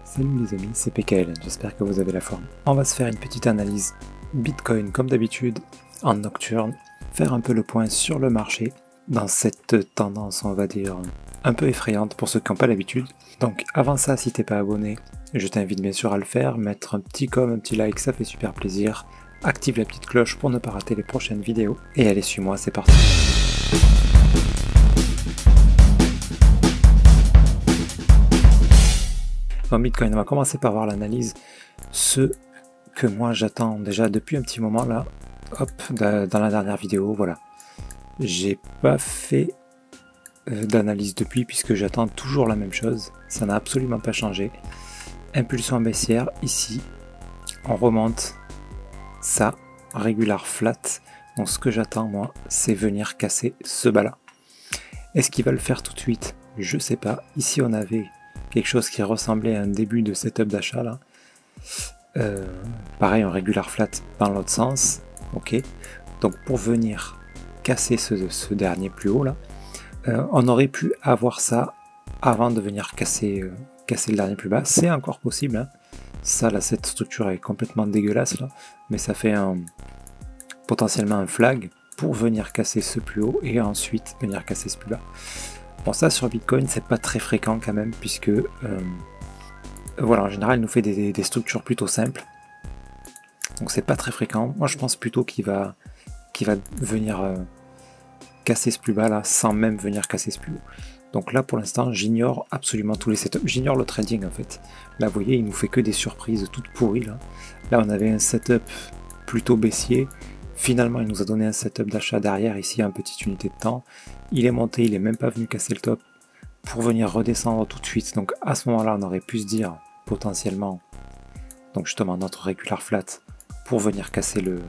Salut les amis, c'est PKL, j'espère que vous avez la forme. On va se faire une petite analyse Bitcoin comme d'habitude, en nocturne, faire un peu le point sur le marché, dans cette tendance on va dire un peu effrayante pour ceux qui n'ont pas l'habitude. Donc avant ça, si t'es pas abonné, je t'invite bien sûr à le faire, mettre un petit un petit like, ça fait super plaisir. Active la petite cloche pour ne pas rater les prochaines vidéos. Et allez, suis-moi, c'est parti. Dans Bitcoin, on va commencer par voir l'analyse. Ce que moi j'attends déjà depuis un petit moment là, hop, dans la dernière vidéo, voilà. J'ai pas fait d'analyse depuis puisque j'attends toujours la même chose. Ça n'a absolument pas changé. Impulsion baissière, ici, on remonte. Ça, regular flat. Donc ce que j'attends moi, c'est venir casser ce bas là. Est-ce qu'il va le faire tout de suite? Je sais pas. Ici on avait quelque chose qui ressemblait à un début de setup d'achat là. Pareil, un regular flat dans l'autre sens. Ok. Donc pour venir casser ce dernier plus haut là, on aurait pu avoir ça avant de venir casser le dernier plus bas. C'est encore possible. Hein. Ça là, cette structure est complètement dégueulasse là, mais ça fait potentiellement un flag pour venir casser ce plus haut et ensuite venir casser ce plus bas. Bon, ça sur Bitcoin c'est pas très fréquent quand même puisque voilà, en général il nous fait des structures plutôt simples, donc c'est pas très fréquent. Moi je pense plutôt qu'il va venir casser ce plus bas là sans même venir casser ce plus haut. Donc là pour l'instant j'ignore absolument tous les setups, j'ignore le trading en fait. Là vous voyez il nous fait que des surprises toutes pourries là. Là on avait un setup plutôt baissier, finalement il nous a donné un setup d'achat derrière ici en petite unité de temps. Il est monté, il est même pas venu casser le top pour venir redescendre tout de suite. Donc à ce moment là on aurait pu se dire potentiellement, donc justement notre regular flat pour venir casser le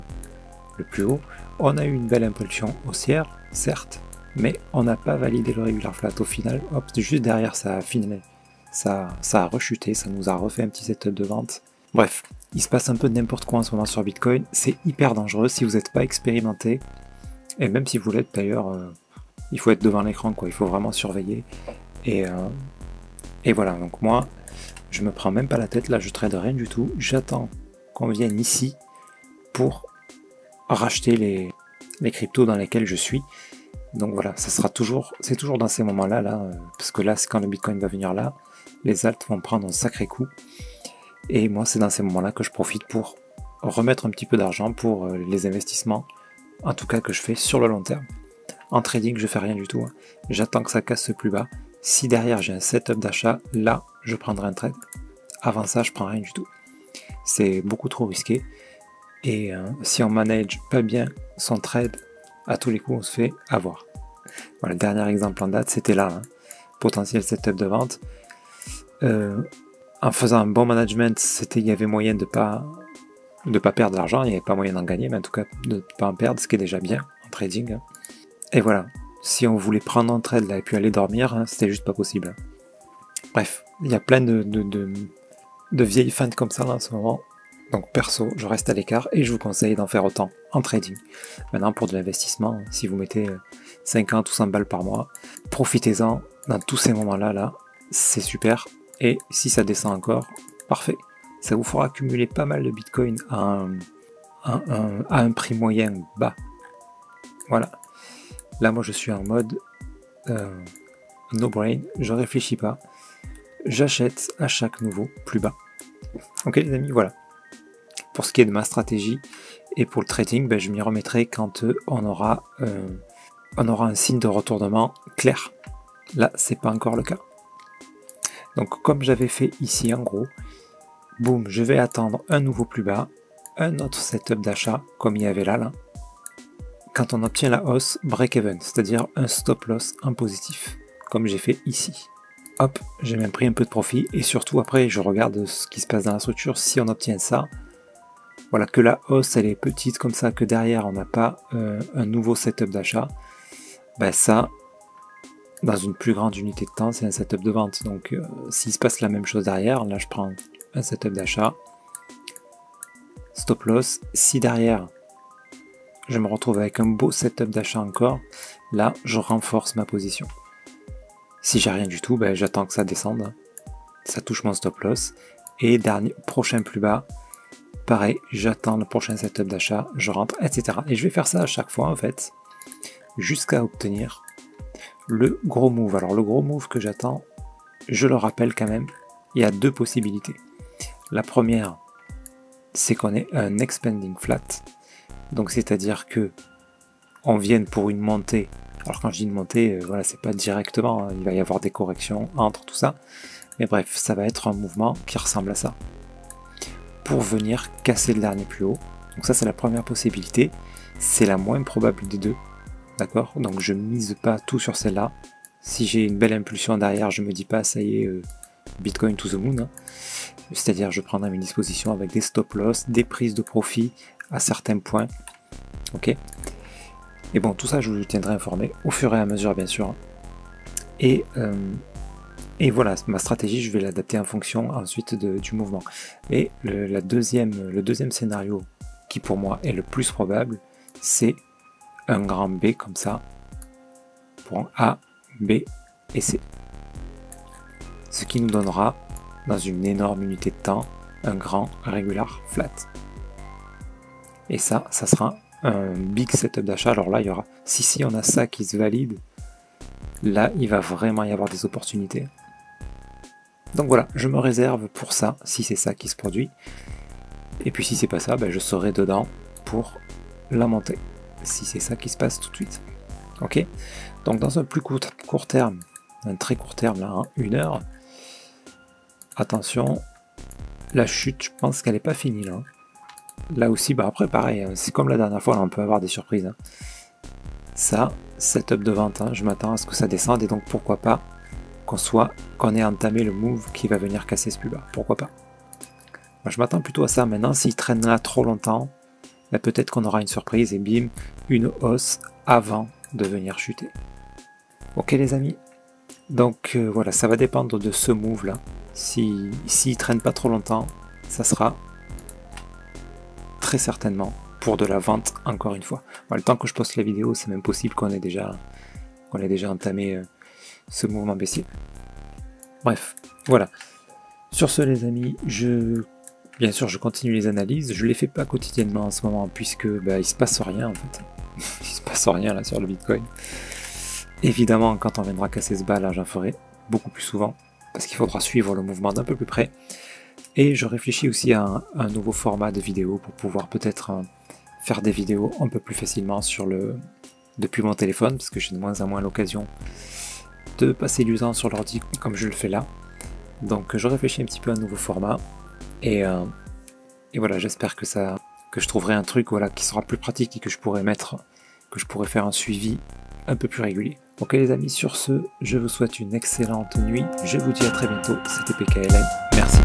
plus haut. On a eu une belle impulsion haussière certes, mais on n'a pas validé le regular flat au final. Hop, juste derrière ça a fini, ça a rechuté, ça nous a refait un petit setup de vente. Bref, il se passe un peu n'importe quoi en ce moment sur Bitcoin, c'est hyper dangereux si vous n'êtes pas expérimenté, et même si vous l'êtes d'ailleurs, il faut être devant l'écran quoi, il faut vraiment surveiller, et voilà, donc moi, je me prends même pas la tête, là je trade rien du tout, j'attends qu'on vienne ici pour racheter les cryptos dans lesquels je suis. Donc voilà, ça sera toujours, c'est toujours dans ces moments-là, parce que là, c'est quand le Bitcoin va venir là, les alts vont prendre un sacré coup. Et moi, c'est dans ces moments-là que je profite pour remettre un petit peu d'argent pour les investissements, en tout cas que je fais sur le long terme. En trading, je fais rien du tout. Hein. J'attends que ça casse ce plus bas. Si derrière j'ai un setup d'achat, là, je prendrai un trade. Avant ça, je prends rien du tout. C'est beaucoup trop risqué. Et si on manage pas bien son trade, à tous les coups, on se fait avoir. Voilà, le dernier exemple en date, c'était là. Hein. Potentiel setup de vente. En faisant un bon management, il y avait moyen de pas perdre l'argent, il n'y avait pas moyen d'en gagner, mais en tout cas de ne pas en perdre, ce qui est déjà bien en trading. Hein. Et voilà, si on voulait prendre un trade là et puis aller dormir, hein, c'était juste pas possible. Bref, il y a plein de vieilles feintes comme ça là, en ce moment. Donc perso, je reste à l'écart et je vous conseille d'en faire autant en trading. Maintenant pour de l'investissement, si vous mettez 50 ou 100 balles par mois, profitez-en dans tous ces moments-là, là, c'est super. Et si ça descend encore, parfait. Ça vous fera accumuler pas mal de Bitcoin à un prix moyen bas. Voilà. Là moi je suis en mode no brain, je réfléchis pas. J'achète à chaque nouveau plus bas. Ok les amis, voilà. Pour ce qui est de ma stratégie et pour le trading, ben, je m'y remettrai quand on aura un signe de retournement clair. Là, c'est pas encore le cas. Donc comme j'avais fait ici en gros, boum, je vais attendre un nouveau plus bas, un autre setup d'achat comme il y avait là. Quand on obtient la hausse, break-even, c'est-à-dire un stop loss en positif, comme j'ai fait ici. Hop, j'ai même pris un peu de profit et surtout après je regarde ce qui se passe dans la structure. Si on obtient ça, voilà, que la hausse elle est petite comme ça, que derrière on n'a pas un nouveau setup d'achat, ben ça, dans une plus grande unité de temps, c'est un setup de vente. Donc s'il se passe la même chose derrière, là je prends un setup d'achat, stop loss. Si derrière je me retrouve avec un beau setup d'achat encore, là je renforce ma position. Si j'ai rien du tout, ben, j'attends que ça descende. ça touche mon stop loss. Et dernier, prochain plus bas, pareil, j'attends le prochain setup d'achat, je rentre, etc. Et je vais faire ça à chaque fois en fait, jusqu'à obtenir le gros move. Alors le gros move que j'attends, je le rappelle quand même, il y a deux possibilités. La première, c'est qu'on ait un expanding flat, donc c'est-à-dire que on vienne pour une montée. Alors quand je dis une montée, voilà, c'est pas directement, hein, il va y avoir des corrections entre tout ça, mais bref, ça va être un mouvement qui ressemble à ça, pour venir casser le dernier plus haut. Donc ça c'est la première possibilité, c'est la moins probable des deux, d'accord? Donc je mise pas tout sur celle-là. Si j'ai une belle impulsion derrière, je me dis pas ça y est, Bitcoin to the moon, hein. C'est-à-dire je prendrai mes dispositions avec des stop loss, des prises de profit à certains points, ok? Et bon, tout ça je vous tiendrai informé au fur et à mesure bien sûr. Et voilà, ma stratégie, je vais l'adapter en fonction ensuite du mouvement. Et le deuxième scénario, qui pour moi est le plus probable, c'est un grand B comme ça, pour A, B et C. Ce qui nous donnera, dans une énorme unité de temps, un grand regular flat. Et ça sera un big setup d'achat. Alors là, il y aura, si on a ça qui se valide, là, il va vraiment y avoir des opportunités. Donc voilà, je me réserve pour ça, si c'est ça qui se produit. Et puis si c'est pas ça, ben je serai dedans pour la montée, si c'est ça qui se passe tout de suite. Ok? Donc dans un plus court terme, un très court terme, là, hein, 1 heure, attention, la chute, je pense qu'elle n'est pas finie là. Là aussi, bah après pareil, c'est comme la dernière fois, là, on peut avoir des surprises. Hein. Ça, setup de vente, hein, je m'attends à ce que ça descende et donc pourquoi pas qu'on ait entamé le move qui va venir casser ce plus bas. Pourquoi pas? Moi, je m'attends plutôt à ça. Maintenant, s'il traîne là trop longtemps, bah, peut-être qu'on aura une surprise et bim, une hausse avant de venir chuter. Ok les amis? Donc voilà, ça va dépendre de ce move là. S'il traîne pas trop longtemps, ça sera très certainement pour de la vente encore une fois. Bon, le temps que je poste la vidéo, c'est même possible qu'on ait déjà entamé ce mouvement baissier. Bref, voilà. Sur ce les amis, bien sûr je continue les analyses, je les fais pas quotidiennement en ce moment puisque bah, il se passe rien en fait. Il se passe rien là sur le Bitcoin. Évidemment quand on viendra casser ce bas là, j'en ferai beaucoup plus souvent parce qu'il faudra suivre le mouvement d'un peu plus près. Et je réfléchis aussi à un nouveau format de vidéo pour pouvoir peut-être faire des vidéos un peu plus facilement depuis mon téléphone parce que j'ai de moins en moins l'occasion de passer du temps sur l'ordi comme je le fais là. Donc je réfléchis un petit peu à un nouveau format et voilà, j'espère que je trouverai un truc voilà, qui sera plus pratique et que je pourrai faire un suivi un peu plus régulier. Ok les amis, sur ce, je vous souhaite une excellente nuit, je vous dis à très bientôt, c'était PKLN, merci.